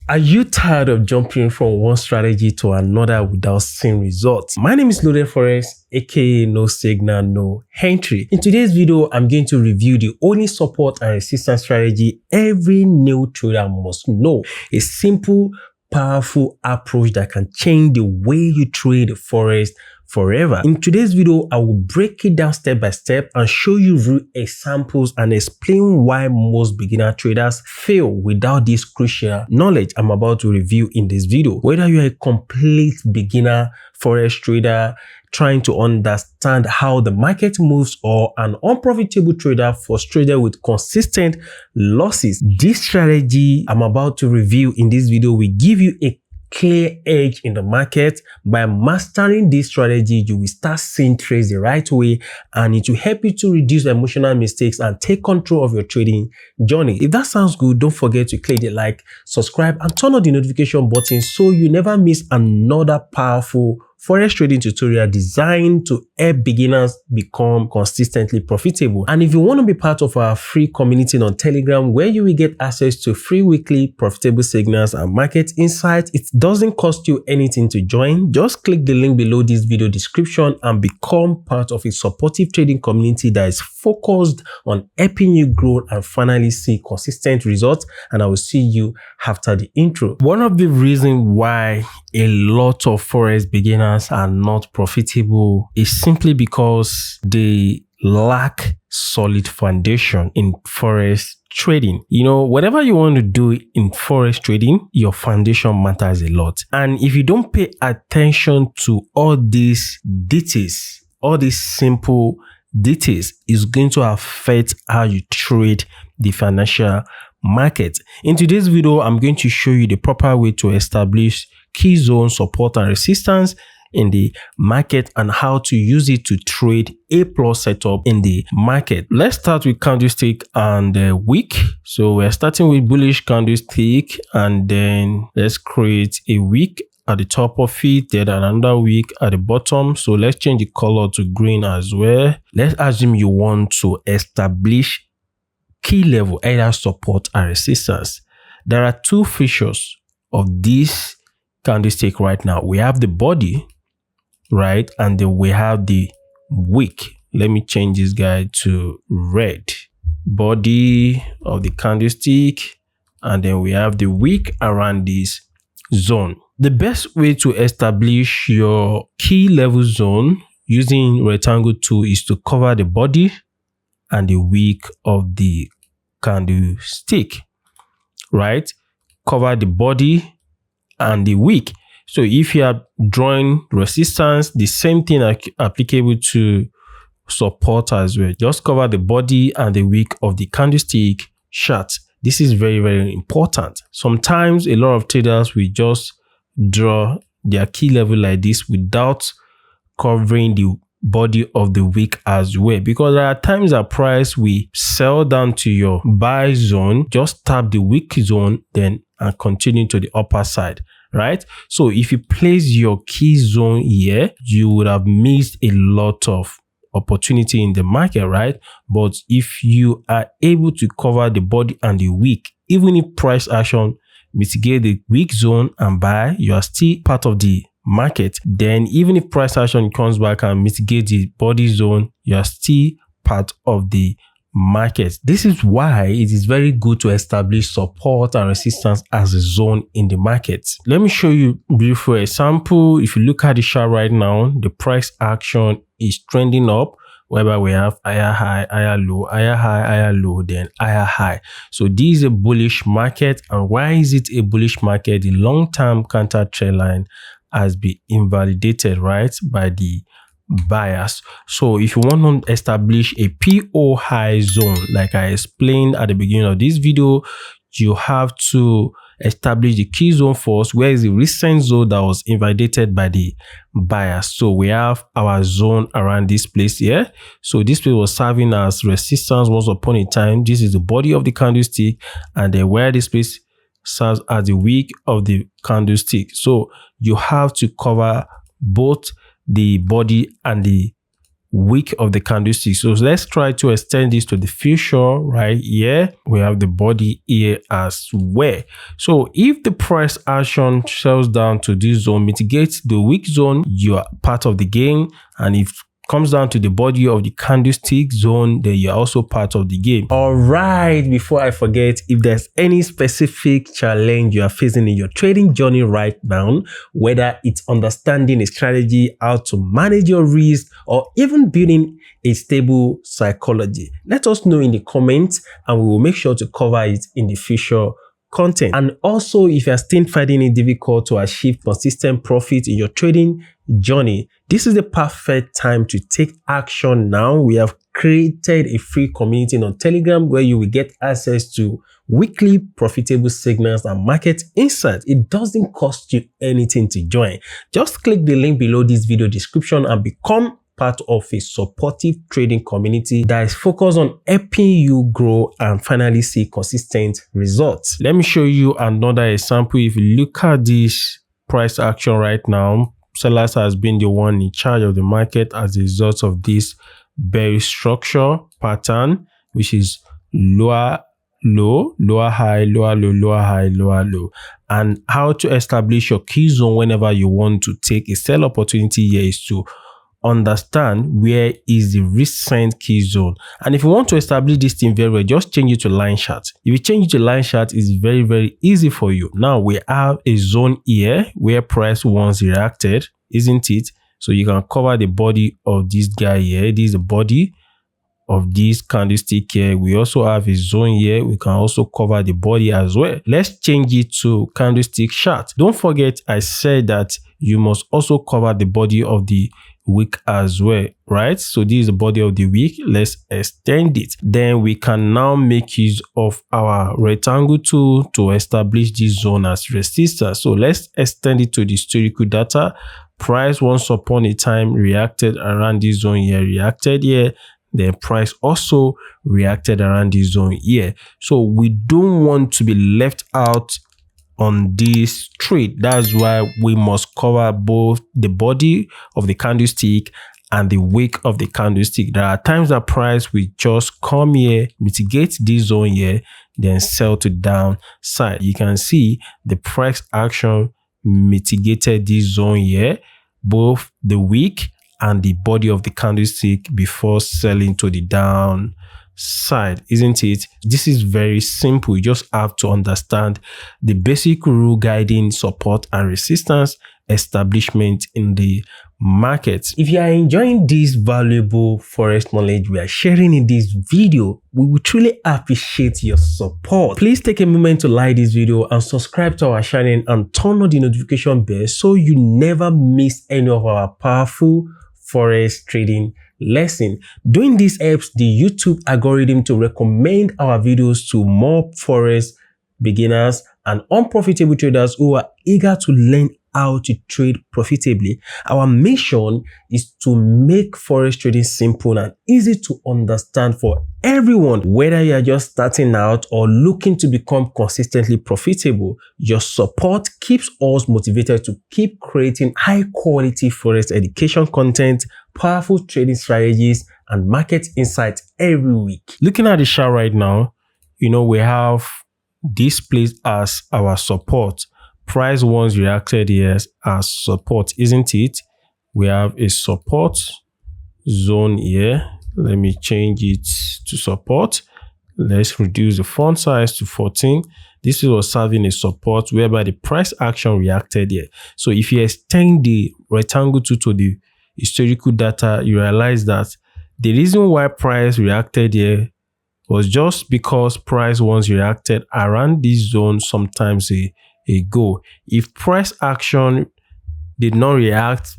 Are you tired of jumping from one strategy to another without seeing results? My name is Loaded Forex, aka no signal, no entry. In today's video, I'm going to review the only support and resistance strategy every new trader must know. A simple, powerful approach that can change the way you trade Forex forever. In today's video, I will break it down step by step and show you real examples and explain why most beginner traders fail without this crucial knowledge I'm about to review in this video. Whether you're a complete beginner Forex trader trying to understand how the market moves or an unprofitable trader frustrated with consistent losses, this strategy I'm about to review in this video will give you a clear edge in the market. By mastering this strategy, you will start seeing trades the right way, and it will help you to reduce emotional mistakes and take control of your trading journey. If that sounds good, don't forget to click the like, subscribe, and turn on the notification button so you never miss another powerful Forex trading tutorial designed to help beginners become consistently profitable. And if you want to be part of our free community on Telegram, where you will get access to free weekly profitable signals and market insights, it doesn't cost you anything to join. Just click the link below this video description and become part of a supportive trading community that is focused on helping you grow and finally see consistent results. And I will see you after the intro. One of the reasons why a lot of Forex beginners are not profitable is simply because they lack solid foundation in Forex trading. You know, whatever you want to do in Forex trading, your foundation matters a lot. And if you don't pay attention to all these details, all these simple details, is going to affect how you trade the financial market. In today's video, I'm going to show you the proper way to establish key zone support and resistance in the market and how to use it to trade a plus setup in the market. Let's start with candlestick and wick. So we're starting with bullish candlestick, and then let's create a wick at the top of it, then another wick at the bottom. So let's change the color to green as well. Let's assume you want to establish key level, either support and resistance. There are two features of this candlestick right now. We have the body, right, and then we have the wick. Let me change this guy to red. Body of the candlestick, and then we have the wick around this zone. The best way to establish your key level zone using rectangle tool is to cover the body and the wick of the candlestick, right? Cover the body and the wick. So if you are drawing resistance, the same thing applicable to support as well. Just cover the body and the wick of the candlestick chart. This is very, very important. Sometimes a lot of traders will just draw their key level like this without covering the body of the wick as well, because there are times that price will sell down to your buy zone, just tap the wick zone, then and continue to the upper side, right? So if you place your key zone here, you would have missed a lot of opportunity in the market, right? But if you are able to cover the body and the wick, even if price action mitigate the wick zone and buy, you are still part of the market. Then even if price action comes back and mitigate the body zone, you are still part of the market. This is why it is very good to establish support and resistance as a zone in the market. Let me show you a beautiful example. If you look at the chart right now, the price action is trending up, whereby we have higher high, higher low, higher high, higher low, then higher high. So this is a bullish market. And why is it a bullish market? The long-term counter trend line has been invalidated, right, by the buyers. So if you want to establish a PO high zone, like I explained at the beginning of this video, you have to establish the key zone first, where is the recent zone that was invalidated by the buyers. So we have our zone around this place here. So this place was serving as resistance once upon a time. This is the body of the candlestick, and then where this place serves as the wick of the candlestick. So you have to cover both the body and the wick of the candlestick. So let's try to extend this to the future right here. We have the body here as well. So if the price action sells down to this zone, mitigates the wick zone, you are part of the game. And if comes down to the body of the candlestick zone, then you're also part of the game. All right, before I forget, if there's any specific challenge you are facing in your trading journey right now, whether it's understanding a strategy, how to manage your risk, or even building a stable psychology, let us know in the comments and we will make sure to cover it in the future content. And also, if you are still finding it difficult to achieve consistent profit in your trading journey, this is the perfect time to take action now. We have created a free community on Telegram where you will get access to weekly profitable signals and market insights. It doesn't cost you anything to join. Just click the link below this video description and become part of a supportive trading community that is focused on helping you grow and finally see consistent results. Let me show you another example. If you look at this price action right now, sellers has been the one in charge of the market as a result of this bearish structure pattern, which is lower low, lower high, lower low, lower high, lower low. And how to establish your key zone whenever you want to take a sell opportunity here is to understand where is the recent key zone. And if you want to establish this thing very well, just change it to line chart. If you change it to line chart, it's very, very easy for you. Now we have a zone here where price once reacted, isn't it? So you can cover the body of this guy here. This is the body of this candlestick here. We also have a zone here. We can also cover the body as well. Let's change it to candlestick chart. Don't forget, I said that you must also cover the body of the wick as well, right? So this is the body of the wick. Let's extend it. Then we can now make use of our rectangle tool to establish this zone as resistance. So let's extend it to the historical data. Price once upon a time reacted around this zone here, reacted here. Then price also reacted around this zone here. So we don't want to be left out on this trade. That's why we must cover both the body of the candlestick and the wick of the candlestick. There are times that price will just come here, mitigate this zone here, then sell to downside. You can see the price action mitigated this zone here, both the wick and the body of the candlestick before selling to the downside, isn't it? This is very simple. You just have to understand the basic rule guiding support and resistance establishment in the market. If you are enjoying this valuable forex knowledge we are sharing in this video, we would truly appreciate your support. Please take a moment to like this video and subscribe to our channel and turn on the notification bell so you never miss any of our powerful forex trading lesson. Doing this helps the YouTube algorithm to recommend our videos to more forex beginners and unprofitable traders who are eager to learn how to trade profitably. Our mission is to make forex trading simple and easy to understand for everyone. Whether you are just starting out or looking to become consistently profitable, your support keeps us motivated to keep creating high quality forex education content, powerful trading strategies, and market insights every week. Looking at the chart right now, we have this place as our support. Price once reacted here as support, isn't it? We have a support zone here. Let me change it to support. Let's reduce the font size to 14. This was serving a support whereby the price action reacted here. So if you extend the rectangle tool to the historical data, you realize that the reason why price reacted here was just because price once reacted around this zone sometimes ago. If price action did not react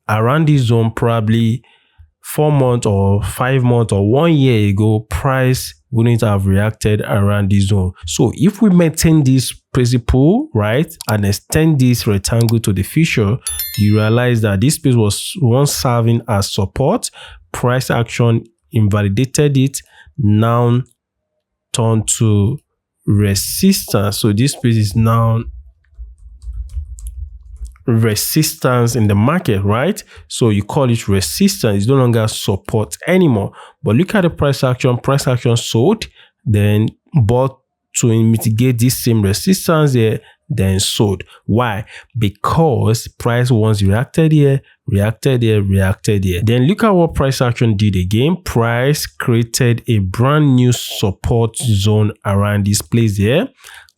around this zone probably 4 months or 5 months or 1 year ago, price wouldn't have reacted around this zone. So if we maintain this principle, right, and extend this rectangle to the future, you realize that this space was once serving as support. Price action invalidated it, now turned to resistance. So this space is now resistance in the market, right? So you call it resistance. It's no longer support anymore. But look at the price action. Price action sold, then bought to mitigate this same resistance here, then sold. Why? Because price once reacted here, reacted here, reacted here. Then look at what price action did again. Price created a brand new support zone around this place here.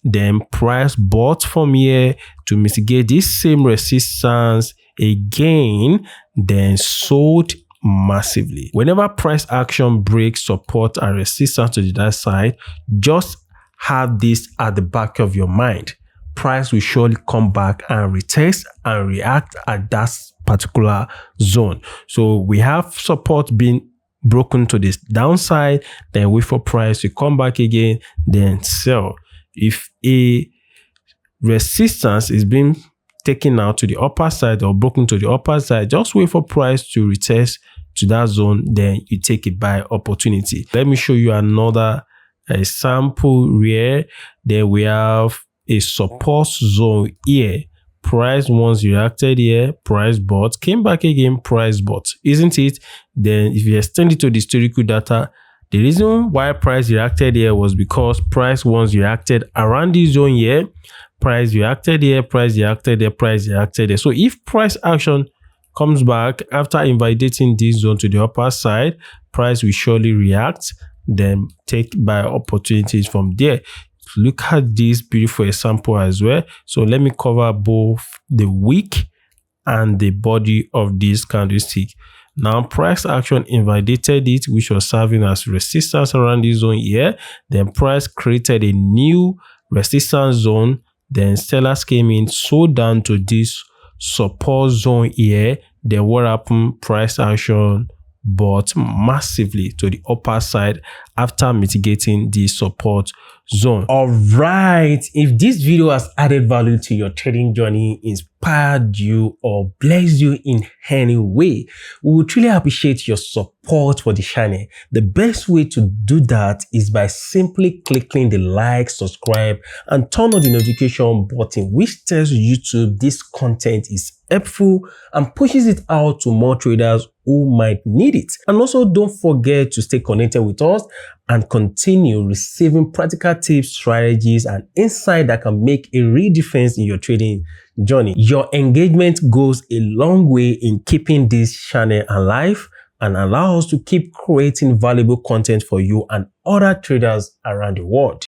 Then price bought from here to mitigate this same resistance again, then sold massively. Whenever price action breaks support and resistance to the other side, just have this at the back of your mind. Price will surely come back and retest and react at that particular zone. So we have support being broken to this downside, then wait for price to come back again, then sell. If a resistance is being taken out to the upper side or broken to the upper side, just wait for price to retest to that zone, then you take a buy opportunity. Let me show you another example here. Then we have a support zone here. Price once reacted here, price bought, came back again, price bought, isn't it? Then if you extend it to the historical data, the reason why price reacted here was because price once reacted around this zone here, price reacted here, price reacted there, price reacted there. So if price action comes back after invalidating this zone to the upper side, price will surely react, then take buy opportunities from there. Look at this beautiful example as well. So let me cover both the wick and the body of this candlestick. Now price action invalidated it, which was serving as resistance around this zone here. Then price created a new resistance zone. Then sellers came in, sold down to this support zone here. Then what happened? Price action bought massively to the upper side after mitigating the support zone. All right, if this video has added value to your trading journey, inspired you or blessed you in any way, we would truly appreciate your support for the channel. The best way to do that is by simply clicking the like, subscribe, and turn on the notification button, which tells YouTube this content is helpful and pushes it out to more traders who might need it. And also don't forget to stay connected with us and continue receiving practical tips, strategies, and insight that can make a real difference in your trading journey. Your engagement goes a long way in keeping this channel alive and allow us to keep creating valuable content for you and other traders around the world.